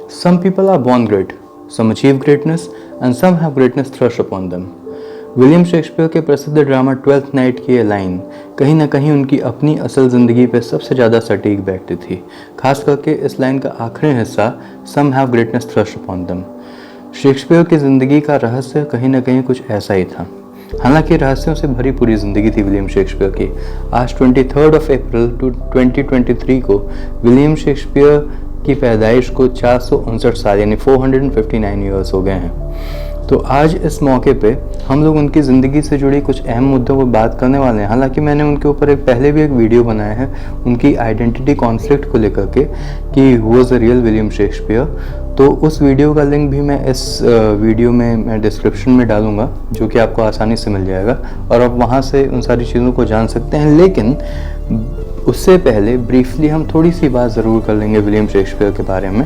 Some people are born great, some achieve greatness, and some have greatness thrust upon them. William Shakespeare के प्रसिद्ध drama twelfth night की ये line कहीं ना कहीं उनकी अपनी असल ज़िंदगी पे सबसे ज़्यादा सटीक बैठती थी। खास करके इस लाइन का आखिरी हिस्सा, some have greatness thrust upon them. Shakespeare की ज़िंदगी का रहस्य कहीं ना कहीं कुछ ऐसा ही था। हालांकि रहस्यों से भरी पूरी ज़िंदगी थी विलियम शेक्सपियर की। आज 23 अप्रैल 2023 को विलियम शेक्सपियर की पैदाइश को 459 साल यानी 459 ईयर्स हो गए हैं। तो आज इस मौके पे हम लोग उनकी ज़िंदगी से जुड़ी कुछ अहम मुद्दों पर बात करने वाले हैं। हालांकि मैंने उनके ऊपर पहले भी एक वीडियो बनाया है उनकी आइडेंटिटी कॉन्फ्लिक्ट को लेकर के कि who was the real William Shakespeare. तो उस वीडियो का लिंक भी मैं इस वीडियो में मैं डिस्क्रिप्शन में डालूंगा, जो कि आपको आसानी से मिल जाएगा और आप वहाँ से उन सारी चीज़ों को जान सकते हैं। लेकिन उससे पहले ब्रीफली हम थोड़ी सी बात ज़रूर कर लेंगे विलियम शेक्सपियर के बारे में।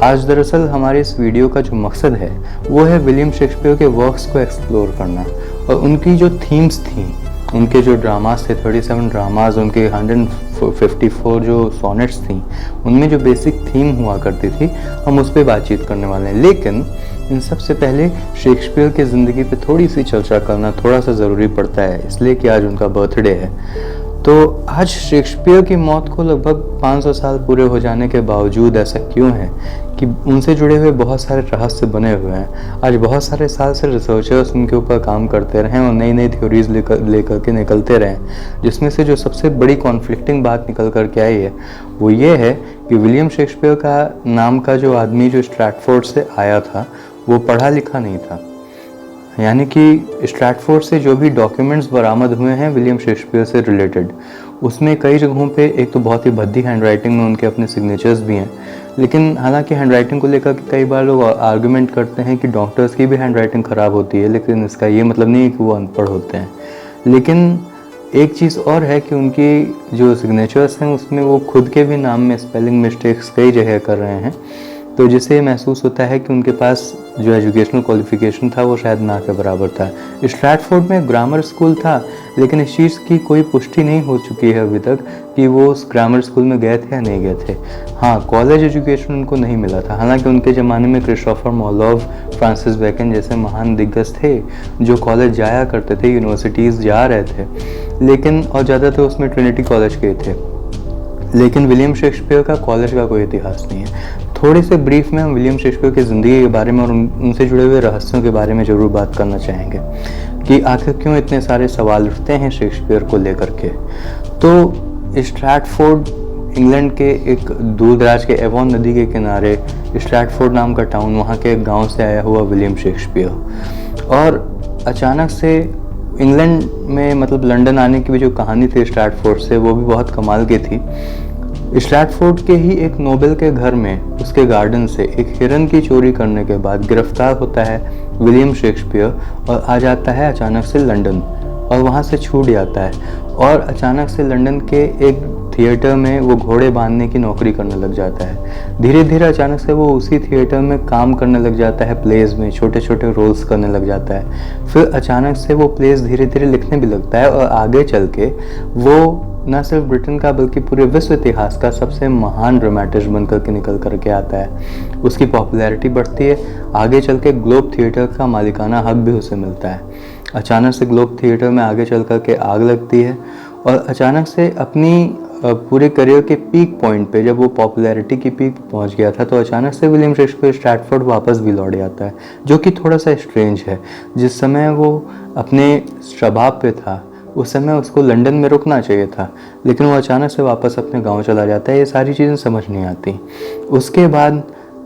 आज दरअसल हमारे इस वीडियो का जो मकसद है वो है विलियम शेक्सपियर के वर्क्स को एक्सप्लोर करना और उनकी जो थीम्स थी, उनके जो ड्रामास थे, 37 ड्रामाज, उनके 154 जो सोनेट्स थी, उनमें जो बेसिक थीम हुआ करती थी, हम उस पर बातचीत करने वाले हैं। लेकिन इन सब से पहले शेक्सपियर की ज़िंदगी पे थोड़ी सी चर्चा करना थोड़ा सा ज़रूरी पड़ता है, इसलिए कि आज उनका बर्थडे है। तो आज शेक्सपियर की मौत को लगभग 500 साल पूरे हो जाने के बावजूद ऐसा क्यों है कि उनसे जुड़े हुए बहुत सारे रहस्य बने हुए हैं। आज बहुत सारे साल से रिसर्चर्स उनके ऊपर काम करते रहे और नई नई थ्योरीज लेकर के निकलते रहे, जिसमें से जो सबसे बड़ी कॉन्फ्लिक्टिंग बात निकल कर के आई है वो ये है कि विलियम शेक्सपियर का नाम का जो आदमी जो स्ट्रैटफोर्ड से आया था वो पढ़ा लिखा नहीं था। यानी कि स्ट्रैटफोर्ड से जो भी डॉक्यूमेंट्स बरामद हुए हैं विलियम शेक्सपियर से रिलेटेड, उसमें कई जगहों पे एक तो बहुत ही भद्दी हैंडराइटिंग में उनके अपने सिग्नेचर्स भी हैं। लेकिन हालांकि हैंडराइटिंग को लेकर कई बार लोग आर्गुमेंट करते हैं कि डॉक्टर्स की भी हैंडराइटिंग ख़राब होती है, लेकिन इसका ये मतलब नहीं है कि वो अनपढ़ होते हैं। लेकिन एक चीज़ और है कि उनकी जो सिग्नेचर्स हैं उसमें वो खुद के भी नाम में स्पेलिंग मिस्टेक्स कई जगह कर रहे हैं, तो जिससे महसूस होता है कि उनके पास जो एजुकेशनल क्वालिफिकेशन था वो शायद ना के बराबर था। स्ट्रैटफोर्ड में ग्रामर स्कूल था, लेकिन इस चीज़ की कोई पुष्टि नहीं हो चुकी है अभी तक कि वो उस ग्रामर स्कूल में गए थे या नहीं गए थे। हाँ, कॉलेज एजुकेशन उनको नहीं मिला था। हालांकि उनके ज़माने में क्रिस्टोफर मार्लोव, फ्रांसिस बेकन जैसे महान दिग्गज थे जो कॉलेज जाया करते थे, यूनिवर्सिटीज़ जा रहे थे, लेकिन और ज़्यादातर उसमें ट्रिनिटी कॉलेज के थे। लेकिन विलियम शेक्सपियर का कॉलेज का कोई इतिहास नहीं है। थोड़े से ब्रीफ में हम विलियम शेक्सपियर की ज़िंदगी के बारे में और उनसे जुड़े हुए रहस्यों के बारे में ज़रूर बात करना चाहेंगे कि आखिर क्यों इतने सारे सवाल उठते हैं शेक्सपियर को लेकर के। तो स्ट्रैटफोर्ड इंग्लैंड के एक दूर दराज के एवॉन नदी के किनारे स्ट्रैटफोर्ड नाम का टाउन, वहाँ के एक गाँव से आया हुआ विलियम शेक्सपियर। और अचानक से इंग्लैंड में मतलब लंदन आने की भी जो कहानी थी स्ट्रैटफोर्ड से, वो भी बहुत कमाल की थी। स्ट्रैटफोर्ड के ही एक नोबेल के घर में उसके गार्डन से एक हिरन की चोरी करने के बाद गिरफ्तार होता है विलियम शेक्सपियर और आ जाता है अचानक से लंदन और वहाँ से छूट जाता है और अचानक से लंदन के एक थिएटर में वो घोड़े बांधने की नौकरी करने लग जाता है। धीरे धीरे अचानक से वो उसी थिएटर में काम करने लग जाता है, प्लेज में छोटे छोटे रोल्स करने लग जाता है। फिर अचानक से वो प्लेज धीरे धीरे लिखने भी लगता है और आगे चल के वो न सिर्फ ब्रिटेन का बल्कि पूरे विश्व इतिहास का सबसे महान ड्रामेटिस्ट बनकर के निकल करके आता है। उसकी पॉपुलैरिटी बढ़ती है, आगे चल के ग्लोब थिएटर का मालिकाना हक भी उसे मिलता है। अचानक से ग्लोब थिएटर में आगे चल कर के आग लगती है और अचानक से अपनी पूरे करियर के पीक पॉइंट पे जब वो पॉपुलैरिटी की पीक पहुंच गया था, तो अचानक से विलियम शेक्सपियर स्ट्रैटफोर्ड वापस भी लौट आता है, जो कि थोड़ा सा स्ट्रेंज है। जिस समय वो अपने शबाब पे था उस समय उसको लंदन में रुकना चाहिए था, लेकिन वो अचानक से वापस अपने गांव चला जाता है। ये सारी चीज़ें समझ नहीं आती। उसके बाद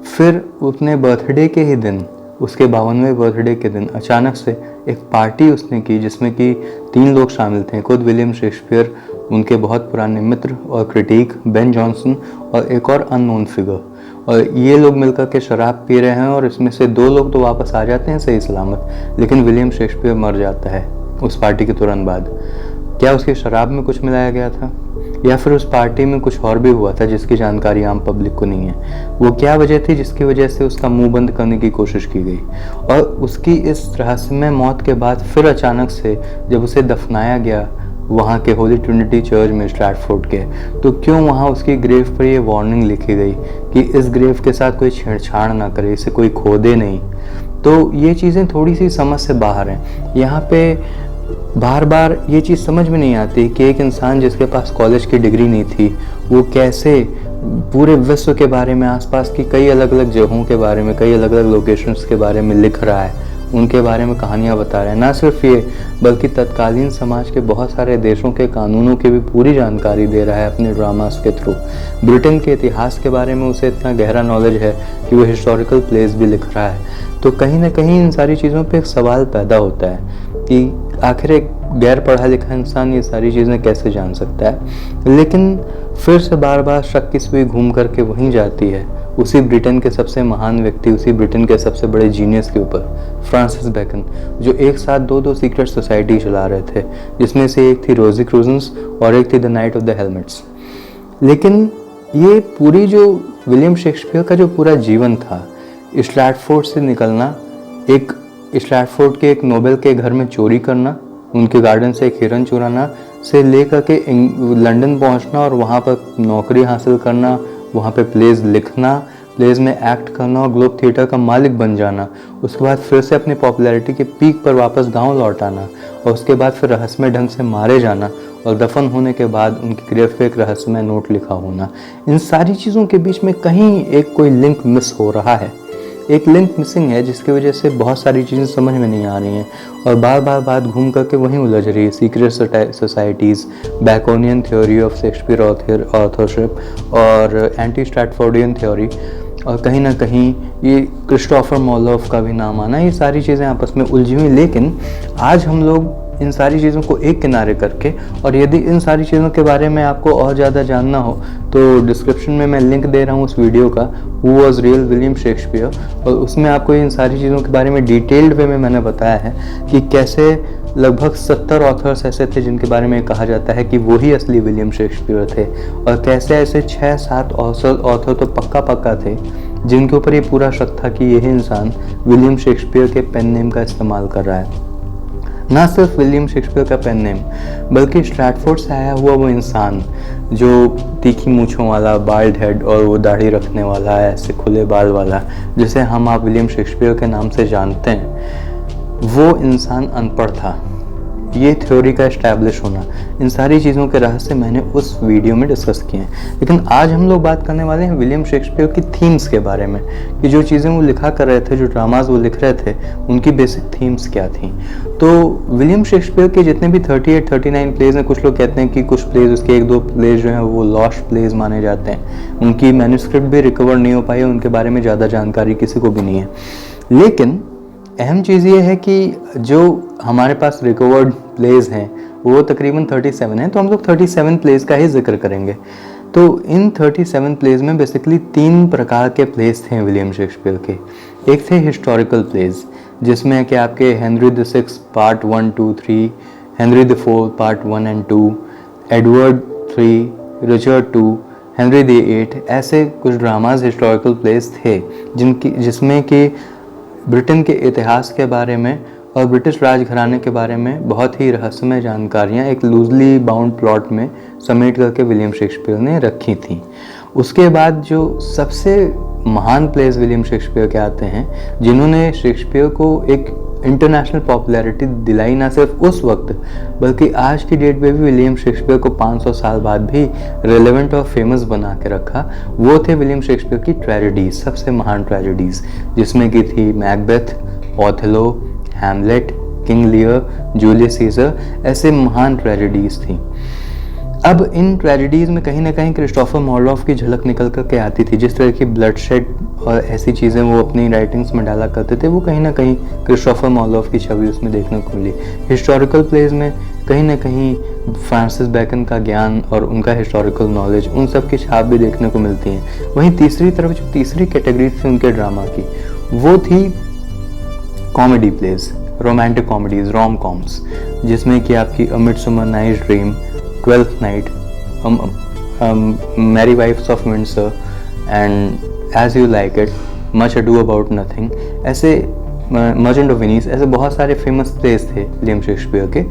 फिर अपने बर्थडे के ही दिन, उसके 52वें बर्थडे के दिन अचानक से एक पार्टी उसने की जिसमें कि 3 लोग शामिल थे, खुद विलियम शेक्सपियर, उनके बहुत पुराने मित्र और क्रिटिक बेन जॉनसन और एक और अननोन फिगर। और ये लोग मिलकर के शराब पी रहे हैं और इसमें से 2 लोग तो वापस आ जाते हैं सही सलामत, लेकिन विलियम शेक्सपियर मर जाता है उस पार्टी के तुरंत बाद। क्या उसकी शराब में कुछ मिलाया गया था या फिर उस पार्टी में कुछ और भी हुआ था जिसकी जानकारी आम पब्लिक को नहीं है? वो क्या वजह थी जिसकी वजह से उसका मुंह बंद करने की कोशिश की गई? और उसकी इस रहस्यमय मौत के बाद फिर अचानक से जब उसे दफनाया गया वहाँ के होली ट्रिनिटी चर्च में स्ट्रैटफोर्ड के, तो क्यों वहाँ उसकी ग्रेव पर ये वार्निंग लिखी गई कि इस ग्रेव के साथ कोई छेड़छाड़ ना करे, इसे कोई खोदे नहीं। तो ये चीज़ें थोड़ी सी समझ से बाहर हैं। यहाँ पे बार बार ये चीज़ समझ में नहीं आती कि एक इंसान जिसके पास कॉलेज की डिग्री नहीं थी, वो कैसे पूरे विश्व के बारे में, आसपास की कई अलग अलग जगहों के बारे में, कई अलग अलग लोकेशंस के बारे में लिख रहा है, उनके बारे में कहानियाँ बता रहा है। ना सिर्फ ये, बल्कि तत्कालीन समाज के बहुत सारे देशों के कानूनों की भी पूरी जानकारी दे रहा है अपने ड्रामास के थ्रू। ब्रिटेन के इतिहास के बारे में उसे इतना गहरा नॉलेज है कि वो हिस्टोरिकल प्लेस भी लिख रहा है। तो कहीं ना कहीं इन सारी चीज़ों पे एक सवाल पैदा होता है कि आखिर एक गैर पढ़ा लिखा इंसान ये सारी चीज़ें कैसे जान सकता है। लेकिन फिर से बार बार शक की सुई घूम करके वहीं जाती है, उसी ब्रिटेन के सबसे महान व्यक्ति, उसी ब्रिटेन के सबसे बड़े जीनियस के ऊपर, फ्रांसिस बेकन, जो एक साथ दो सीक्रेट सोसाइटी चला रहे थे, जिसमें से एक थी रोज़िक्रूजेंस और एक थी the night of the helmets. लेकिन ये पूरी जो विलियम शेक्सपियर का जो पूरा जीवन था, स्ट्रैटफोर्ड से निकलना, एक स्ट्रैटफोर्ड के एक नोबेल के घर में चोरी करना, उनके गार्डन से एक हिरन चुराना, से लेकर के लंदन पहुंचना और वहाँ पर नौकरी हासिल करना, वहाँ पे प्लेज लिखना, प्लेज में एक्ट करना और ग्लोब थिएटर का मालिक बन जाना, उसके बाद फिर से अपनी पॉपुलैरिटी के पीक पर वापस गांव लौट आना, और उसके बाद फिर रहस्यमय ढंग से मारे जाना, और दफन होने के बाद उनकी ग्रेव पे एक रहस्यमय नोट लिखा होना। इन सारी चीज़ों के बीच में कहीं एक कोई लिंक मिस हो रहा है, एक लिंक मिसिंग है, जिसकी वजह से बहुत सारी चीज़ें समझ में नहीं आ रही हैं और बार बार बात घूम करके वहीं उलझ रही है। Secret societies, Baconian theory of Shakespeare authorship और एंटी स्ट्रैटफोर्डियन थ्योरी, और कहीं ना कहीं ये क्रिस्टोफर मॉलोफ का भी नाम आना, ये सारी चीज़ें आपस में उलझी हुई। लेकिन आज हम लोग इन सारी चीज़ों को एक किनारे करके, और यदि इन सारी चीज़ों के बारे में आपको और ज़्यादा जानना हो तो डिस्क्रिप्शन में मैं लिंक दे रहा हूँ उस वीडियो का, who was real William Shakespeare, और उसमें आपको इन सारी चीज़ों के बारे में डिटेल्ड वे में मैंने बताया है कि कैसे लगभग 70 ऑथर्स ऐसे थे जिनके बारे में कहा जाता है कि वही असली विलियम शेक्सपियर थे, और कैसे ऐसे 6-7 ऑथर तो पक्का थे जिनके ऊपर ये पूरा शक था कि यही इंसान विलियम शेक्सपियर के पेन नेम का इस्तेमाल कर रहा है। ना सिर्फ विलियम शेक्सपियर का पेन नेम, बल्कि स्ट्रैटफोर्ड से आया हुआ वो इंसान जो तीखी मूँछों वाला, बाल्ड हेड और वो दाढ़ी रखने वाला, ऐसे खुले बाल वाला, जिसे हम आप विलियम शेक्सपियर के नाम से जानते हैं, वो इंसान अनपढ़ था। ये थ्योरी का एस्टैब्लिश होना, इन सारी चीज़ों के रहस्य मैंने उस वीडियो में डिस्कस किए हैं। लेकिन आज हम लोग बात करने वाले हैं विलियम शेक्सपियर की थीम्स के बारे में, कि जो चीज़ें वो लिखा कर रहे थे, जो ड्रामाज वो लिख रहे थे, उनकी बेसिक थीम्स क्या थी। तो विलियम शेक्सपियर के जितने भी 38-39 प्लेज हैं, कुछ लोग कहते हैं कि कुछ प्लेज, उसके 1-2 प्लेज जो हैं वो लॉस्ट प्लेज माने जाते हैं, उनकी मैन्युस्क्रिप्ट भी रिकवर नहीं हो पाई, उनके बारे में ज़्यादा जानकारी किसी को भी नहीं है। लेकिन अहम चीज़ ये है कि जो हमारे पास रिकवर्ड प्लेज हैं वो तकरीबन 37 हैं, तो हम लोग 37 प्लेज का ही जिक्र करेंगे। तो इन 37 प्लेज में बेसिकली 3 प्रकार के प्लेज थे विलियम शेक्सपियर के। एक थे हिस्टोरिकल प्लेज, जिसमें कि आपके Henry the 6 part 1, 2, 3, Henry the 4 part 1 and 2, Edward 3, Richard 2, Henry the 8, ऐसे कुछ ड्रामाज हिस्टोरिकल प्लेज थे जिसमें कि ब्रिटेन के इतिहास के बारे में और ब्रिटिश राजघराने के बारे में बहुत ही रहस्यमय जानकारियाँ एक लूजली बाउंड प्लॉट में समेट करके विलियम शेक्सपियर ने रखी थी। उसके बाद जो सबसे महान प्लेस विलियम शेक्सपियर के आते हैं, जिन्होंने शेक्सपियर को एक इंटरनेशनल पॉपुलैरिटी दिलाई, ना सिर्फ उस वक्त बल्कि आज की डेट में भी विलियम शेक्सपियर को 500 साल बाद भी रेलेवेंट और फेमस बना के रखा, वो थे विलियम शेक्सपियर की ट्रेजेडीज, सबसे महान ट्रेजेडीज, जिसमें की थी Macbeth, Othello, Hamlet, King Lear, Julius Caesar, ऐसे महान ट्रेजेडीज थी। अब इन ट्रेजेडीज में कहीं ना कहीं क्रिस्टोफर मॉर्लोफ की झलक निकल कर के आती थी। जिस तरह की ब्लडशेड और ऐसी चीज़ें वो अपनी राइटिंग्स में डाला करते थे, वो कहीं ना कहीं क्रिस्टोफर मॉर्लोफ की छवि उसमें देखने को मिली। हिस्टोरिकल प्लेज में कहीं ना कहीं फ्रांसिस बेकन का ज्ञान और उनका हिस्टोरिकल नॉलेज, उन सब की छाप भी देखने को मिलती हैं। वहीं तीसरी तरफ जो तीसरी कैटेगरी थी उनके ड्रामा की, वो थी comedy plays, romantic comedies, rom coms, जिसमें कि आपकी a midsummer night's dream, twelfth night, merry wives of Windsor and as you like it, much ado about nothing, ऐसे मर्चेंट ऑफ वेनिस, ऐसे बहुत सारे फेमस प्लेस थे विलियम शेक्सपियर के,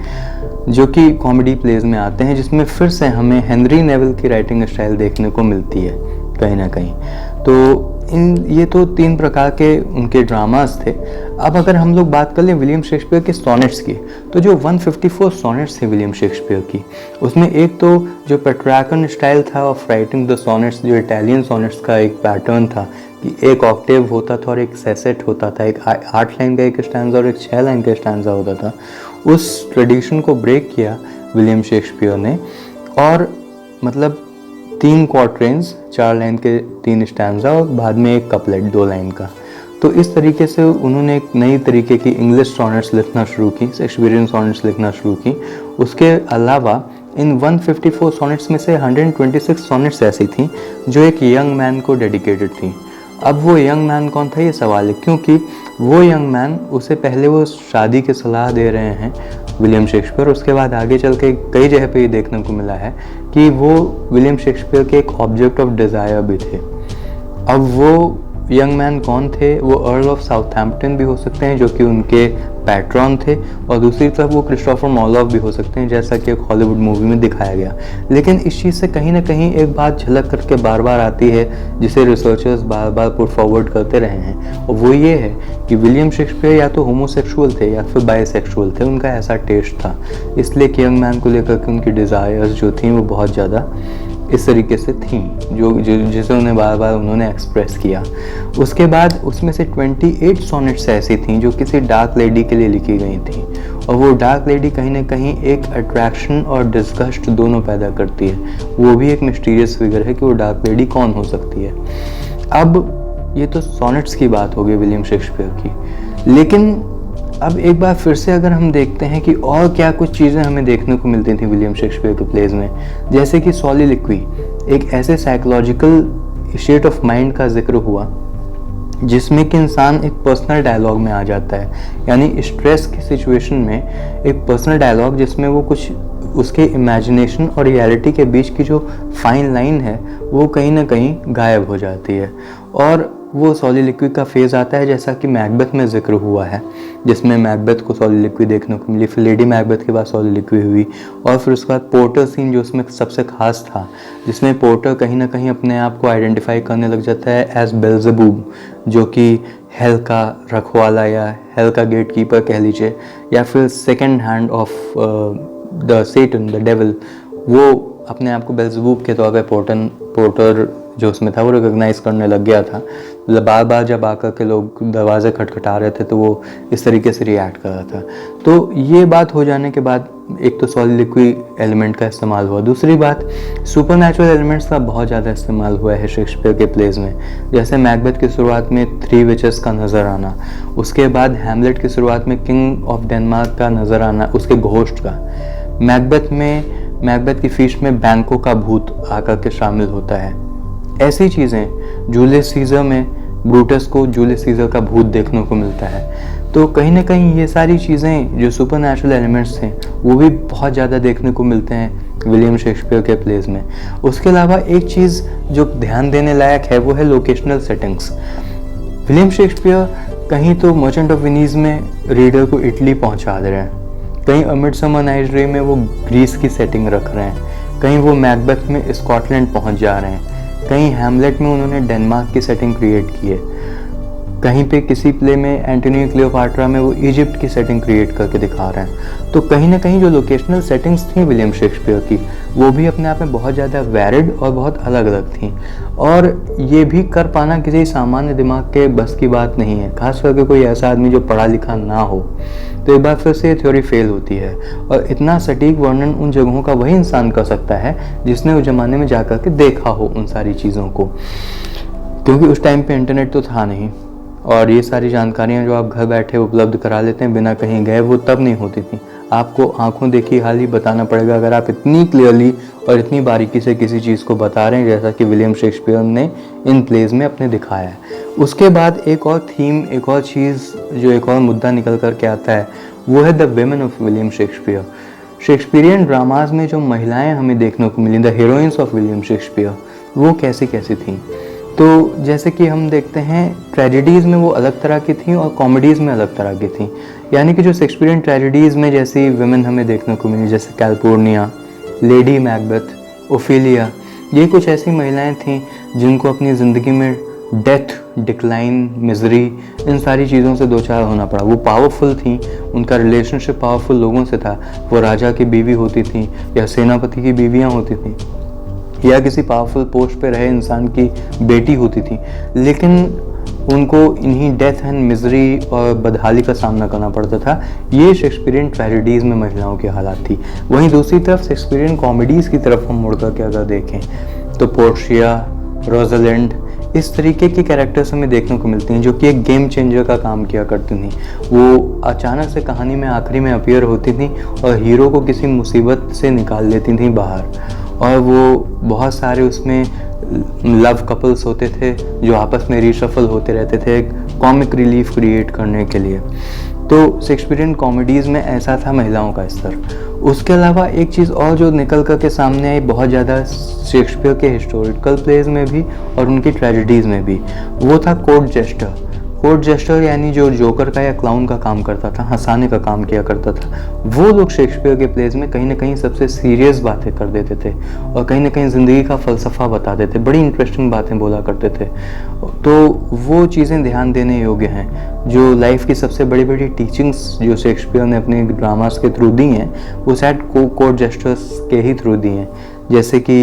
जो कि कॉमेडी प्लेज में आते हैं, जिसमें फिर से हमें हेनरी नेविल की राइटिंग स्टाइल देखने को मिलती है कहीं ना कहीं। तो ये तो 3 प्रकार के उनके ड्रामास थे। अब अगर हम लोग बात कर लें विलियम शेक्सपियर के सोनेट्स की, तो जो 154 सोनेट्स थे विलियम शेक्सपियर की, उसमें एक तो जो पेट्रार्कन स्टाइल था ऑफ राइटिंग द सोनेट्स, जो इटालियन सोनेट्स का एक पैटर्न था कि एक ऑक्टेव होता था और एक सेसेट होता था, एक 8 लाइन का एक स्टैंजा और एक 6 लाइन का स्टैंजा होता था। उस ट्रेडिशन को ब्रेक किया विलियम शेक्सपियर ने, और मतलब 3 क्वार्टरेंस, 4 लाइन के 3 स्टैंजा और बाद में एक कपलेट 2 लाइन का। तो इस तरीके से उन्होंने एक नई तरीके की इंग्लिश सोनेट्स लिखना शुरू की, शेक्सपियरियन सोनेट्स लिखना शुरू की। उसके अलावा इन 154 सोनेट्स में से 126 सोनेट्स ऐसी थी जो एक यंग मैन को डेडिकेटेड थी। अब वो यंग मैन कौन था, ये सवाल है, क्योंकि वो यंग मैन, उससे पहले वो शादी की सलाह दे रहे हैं विलियम शेक्सपियर, उसके बाद आगे चल के कई जगह पे ये देखने को मिला है कि वो विलियम शेक्सपियर के एक ऑब्जेक्ट ऑफ डिज़ायर भी थे। अब वो यंग मैन कौन थे, वो अर्ल ऑफ साउथहैम्पटन भी हो सकते हैं जो कि उनके पैट्रॉन थे, और दूसरी तरफ वो क्रिस्टोफर मॉलोफ भी हो सकते हैं जैसा कि एक हॉलीवुड मूवी में दिखाया गया। लेकिन इस चीज़ से कहीं ना कहीं एक बात झलक करके बार बार आती है जिसे रिसर्चर्स बार बार पुट फॉरवर्ड करते रहे हैं, और वो ये है कि विलियम शेक्सपियर या तो होमोसेक्सुअल थे या फिर बायसेक्सुअल थे, उनका ऐसा टेस्ट था, इसलिए कि यंग मैन को लेकर के उनकी डिज़ायर्स जो थी वो बहुत ज़्यादा इस तरीके से थी जिसे उन्हें बार बार उन्होंने एक्सप्रेस किया। उसके बाद उसमें से 28 सोनेट्स ऐसी थी जो किसी डार्क लेडी के लिए लिखी गई थी, और वो डार्क लेडी कहीं ना कहीं एक अट्रैक्शन और डिस्गस्ट दोनों पैदा करती है। वो भी एक मिस्टीरियस फिगर है कि वो डार्क लेडी कौन हो सकती है। अब ये तो सोनेट्स की बात हो गई विलियम शेक्सपियर की, लेकिन अब एक बार फिर से अगर हम देखते हैं कि और क्या कुछ चीज़ें हमें देखने को मिलती थी विलियम शेक्सपियर के प्लेज में, जैसे कि सॉलिलिक्वी, एक ऐसे साइकोलॉजिकल स्टेट ऑफ माइंड का जिक्र हुआ जिसमें कि इंसान एक पर्सनल डायलॉग में आ जाता है, यानी स्ट्रेस की सिचुएशन में एक पर्सनल डायलॉग जिसमें वो कुछ उसके इमेजिनेशन और रियलिटी के बीच की जो फाइन लाइन है वो कहीं ना कहीं गायब हो जाती है, और वो सॉलिलिक्वी का फेज़ आता है जैसा कि मैकबेथ में जिक्र हुआ है, जिसमें मैकबेथ को सॉलिलिक्वी देखने को मिली, फिर लेडी मैकबेथ के बाद सॉलिलिक्वी हुई, और फिर उसके बाद पोर्टर सीन जो उसमें सबसे खास था, जिसमें पोर्टर कहीं ना कहीं अपने आप को आइडेंटिफाई करने लग जाता है एज बेल्ज़ेबूब, जो कि हेल का रखवाला या हेल का गेट कीपर कह लीजिए, या फिर second hand of the Satan, the devil. वो अपने आप को बेल्ज़ेबूब के तौर पे पोर्टर जो उसमें था वो रिकॉग्नाइज करने लग गया था। मतलब बार बार जब आकर के लोग दरवाजे खटखटा रहे थे तो वो इस तरीके से रिएक्ट कर रहा था। तो ये बात हो जाने के बाद एक तो सॉलिलिक्वी एलिमेंट का इस्तेमाल हुआ, दूसरी बात सुपरनैचुरल एलिमेंट्स का बहुत ज़्यादा इस्तेमाल हुआ है शेक्सपियर के प्लेज में, जैसे मैकबेथ की शुरुआत में 3 विचेस का नज़र आना, उसके बाद हैमलेट की शुरुआत में किंग ऑफ डेनमार्क का नज़र आना, उसके घोस्ट का। मैकबेथ की फीस्ट में बैंकों का भूत आकर के शामिल होता है। ऐसी चीज़ें जूलियस सीजर में ब्रूटस को जूलियस सीजर का भूत देखने को मिलता है। तो कहीं ना कहीं ये सारी चीज़ें जो सुपरनैचुरल एलिमेंट्स हैं वो भी बहुत ज़्यादा देखने को मिलते हैं विलियम शेक्सपियर के प्लेज में। उसके अलावा एक चीज़ जो ध्यान देने लायक है वो है लोकेशनल सेटिंग्स। विलियम शेक्सपियर कहीं तो मर्चेंट ऑफ वेनिस में रीडर को इटली पहुंचा दे रहे हैं, कहीं अ मिडसमर नाइट्स ड्रीम में वो ग्रीस की सेटिंग रख रहे हैं, कहीं वो मैकबेथ में स्कॉटलैंड पहुंच जा रहे हैं, कहीं हैमलेट में उन्होंने डेनमार्क की सेटिंग क्रिएट की है, कहीं पे किसी प्ले में एंटोनी क्लियोपाट्रा में वो इजिप्ट की सेटिंग क्रिएट करके दिखा रहे हैं। तो कहीं ना कहीं जो लोकेशनल सेटिंग्स थी विलियम शेक्सपियर की वो भी अपने आप में बहुत ज़्यादा वैरिड और बहुत अलग अलग थी, और ये भी कर पाना किसी सामान्य दिमाग के बस की बात नहीं है, खास करके कोई ऐसा आदमी जो पढ़ा लिखा ना हो। तो एक बार फिर से ये थ्योरी फेल होती है, और इतना सटीक वर्णन उन जगहों का वही इंसान कर सकता है जिसने उस ज़माने में जा कर के देखा हो उन सारी चीज़ों को, क्योंकि उस टाइम पे इंटरनेट तो था नहीं, और ये सारी जानकारियाँ जो आप घर बैठे उपलब्ध करा लेते हैं बिना कहीं गए वो तब नहीं होती थी। आपको आंखों देखी हाल ही बताना पड़ेगा अगर आप इतनी क्लियरली और इतनी बारीकी से किसी चीज़ को बता रहे हैं जैसा कि विलियम शेक्सपियर ने इन प्लेज में अपने दिखाया है। उसके बाद एक और थीम, एक और चीज़ जो एक और मुद्दा निकल कर के आता है वो है the women of William Shakespeare. Shakespearean dramas में जो महिलाएं हमें देखने को मिली, the heroines of William Shakespeare, वो कैसी कैसी थी। तो जैसे कि हम देखते हैं ट्रेजेडीज़ में वो अलग तरह की थी और कॉमेडीज़ में अलग तरह की थी। यानी कि जो शेक्सपियरियन ट्रेजेडीज़ में जैसी विमेन हमें देखने को मिली, जैसे कैल्पुर्निया, लेडी मैकबेथ, ओफेलिया, ये कुछ ऐसी महिलाएं थीं जिनको अपनी ज़िंदगी में डेथ, डिक्लाइन, मिजरी, इन सारी चीज़ों से दो चार होना पड़ा। वो पावरफुल थीं, उनका रिलेशनशिप पावरफुल लोगों से था। वो राजा की बीवी होती थीं या सेनापति की बीवियाँ होती थीं या किसी पावरफुल पोस्ट पे रहे इंसान की बेटी होती थी, लेकिन उनको इन्हीं डेथ एंड मिजरी और बदहाली का सामना करना पड़ता था। ये शेक्सपियरियन ट्रेजेडीज़ में महिलाओं की हालात थी। वहीं दूसरी तरफ शेक्सपियरियन कॉमेडीज़ की तरफ हम मुड़ कर के अगर देखें तो पोर्शिया, रोज़ालिंड, इस तरीके की कैरेक्टर्स हमें देखने को मिलती हैं जो कि एक गेम चेंजर का काम किया करती थी। वो अचानक से कहानी में आखिरी में अपीयर होती थी और हीरो को किसी मुसीबत से निकाल लेती थी बाहर, और वो बहुत सारे उसमें लव कपल्स होते थे जो आपस में रीशफल होते रहते थे एक कॉमिक रिलीफ क्रिएट करने के लिए। तो शेक्सपियरियन कॉमेडीज़ में ऐसा था महिलाओं का स्तर। उसके अलावा एक चीज़ और जो निकल कर के सामने आई बहुत ज़्यादा शेक्सपियर के हिस्टोरिकल प्लेज में भी और उनकी ट्रेजेडीज़ में भी, वो था कोर्ट जेस्टर। कोर्ट जेस्टर यानी जो जोकर का या क्लाउन का काम करता था, हंसाने का काम किया करता था, वो लोग शेक्सपियर के प्लेज में कहीं ना कहीं सबसे सीरियस बातें कर देते थे और कहीं ना कहीं ज़िंदगी का फ़लसफ़ा बताते थे, बड़ी इंटरेस्टिंग बातें बोला करते थे। तो वो चीज़ें ध्यान देने योग्य हैं। जो लाइफ की सबसे बड़ी बड़ी टीचिंग्स जो शेक्सपियर ने अपने ड्रामास के थ्रू दी हैं, वो शायद कोर्ट जेस्टर्स के ही थ्रू दी हैं। जैसे कि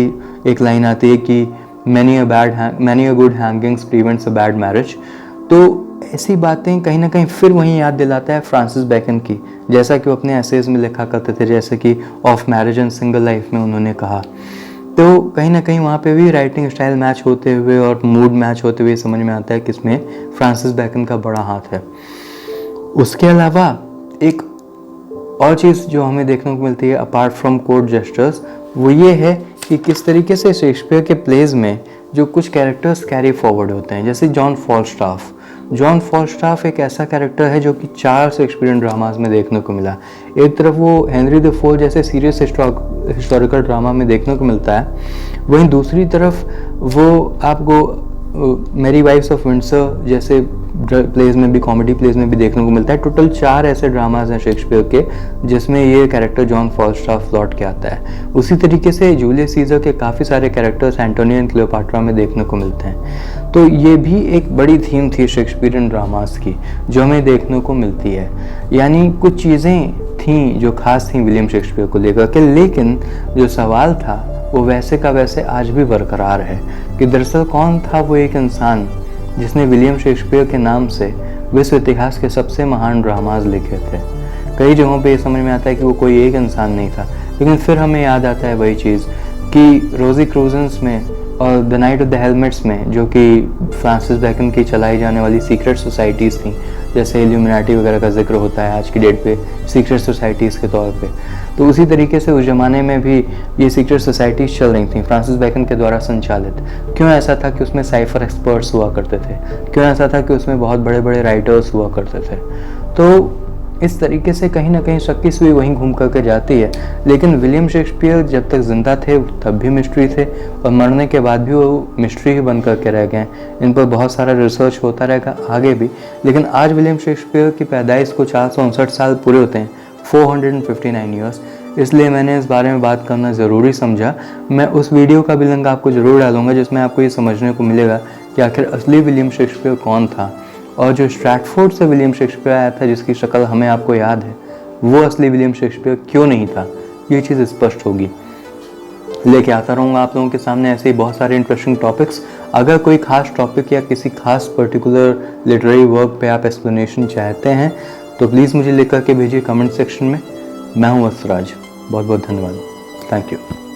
एक लाइन आती है कि many a good hangings prevents a bad marriage. तो ऐसी बातें कहीं ना कहीं फिर वहीं याद दिलाता है फ्रांसिस बैकन की, जैसा कि वो अपने एसेज में लिखा करते थे, जैसे कि of marriage and single life में उन्होंने कहा। तो कहीं ना कहीं वहाँ पे भी राइटिंग स्टाइल मैच होते हुए और मूड मैच होते हुए समझ में आता है कि इसमें फ्रांसिस बैकन का बड़ा हाथ है। उसके अलावा एक और चीज़ जो हमें देखने को मिलती है अपार्ट फ्रॉम कोर्ट जेस्टर्स, वो ये है कि किस तरीके से शेक्सपियर के प्लेज में जो कुछ कैरेक्टर्स कैरी फॉरवर्ड होते हैं। जैसे जॉन फॉल्स्टाफ एक ऐसा कैरेक्टर है जो कि 4 शेक्सपियरियन ड्रामास में देखने को मिला। एक तरफ वो हेनरी द फोर्थ जैसे सीरियस हिस्टोरिकल ड्रामा में देखने को मिलता है, वहीं दूसरी तरफ वो आपको मेरी वाइफ्स ऑफ विंडसर जैसे प्लेज में भी, कॉमेडी प्लेज में भी देखने को मिलता है। टोटल 4 ऐसे ड्रामाज हैं शेक्सपियर के जिसमें ये कैरेक्टर जॉन फॉल्स्टाफ लौट के आता है। उसी तरीके से जूलियस सीजर के काफ़ी सारे कैरेक्टर्स एंटोनियो एंड क्लियोपाट्रा में देखने को मिलते हैं। तो ये भी एक बड़ी थीम थी शेक्सपियरियन ड्रामास की जो हमें देखने को मिलती है। यानी कुछ चीज़ें थीं जो खास थीं विलियम शेक्सपियर को लेकर के, लेकिन जो सवाल था वो वैसे का वैसे आज भी बरकरार है कि दरअसल कौन था वो एक इंसान जिसने विलियम शेक्सपियर के नाम से विश्व इतिहास के सबसे महान ड्रामाज लिखे थे। कई जगहों पे ये समझ में आता है कि वो कोई एक इंसान नहीं था, लेकिन फिर हमें याद आता है वही चीज़ कि रोजी क्रूजेंस में और the night of the helmets में, जो कि फ्रांसिस बैकन की चलाई जाने वाली सीक्रेट सोसाइटीज़ थी, जैसे इल्यूमिनाटी वगैरह का जिक्र होता है आज की डेट पे सीक्रेट सोसाइटीज़ के तौर पे, तो उसी तरीके से उस ज़माने में भी ये सीक्रेट सोसाइटीज़ चल रही थी फ्रांसिस बैकन के द्वारा संचालित। क्यों ऐसा था कि उसमें साइफर एक्सपर्ट्स हुआ करते थे? क्यों ऐसा था कि उसमें बहुत बड़े बड़े राइटर्स हुआ करते थे? तो इस तरीके से कहीं ना कहीं शक्की सुई वहीं घूम करके जाती है। लेकिन विलियम शेक्सपियर जब तक जिंदा थे तब भी मिस्ट्री थे और मरने के बाद भी वो मिस्ट्री ही बन करके रह गए। इन पर बहुत सारा रिसर्च होता रहेगा आगे भी। लेकिन आज विलियम शेक्सपियर की पैदाइश को 459 साल पूरे होते हैं, 459 ईयर्स, इसलिए मैंने इस बारे में बात करना ज़रूरी समझा। मैं उस वीडियो का भी लिंक आपको ज़रूर डालूंगा जिसमें आपको ये समझने को मिलेगा कि आखिर असली विलियम शेक्सपियर कौन था, और जो स्ट्रैटफोर्ड से विलियम शेक्सपियर आया था जिसकी शक्ल हमें आपको याद है, वो असली विलियम शेक्सपियर क्यों नहीं था, ये चीज़ स्पष्ट होगी। लेके आता रहूँगा आप लोगों के सामने ऐसे ही बहुत सारे इंटरेस्टिंग टॉपिक्स। अगर कोई खास टॉपिक या किसी खास पर्टिकुलर लिटरेरी वर्क पे आप एक्सप्लेनेशन चाहते हैं तो प्लीज़ मुझे लिख करके भेजिए कमेंट सेक्शन में। मैं हूँ वत्सराज, बहुत बहुत धन्यवाद, थैंक यू।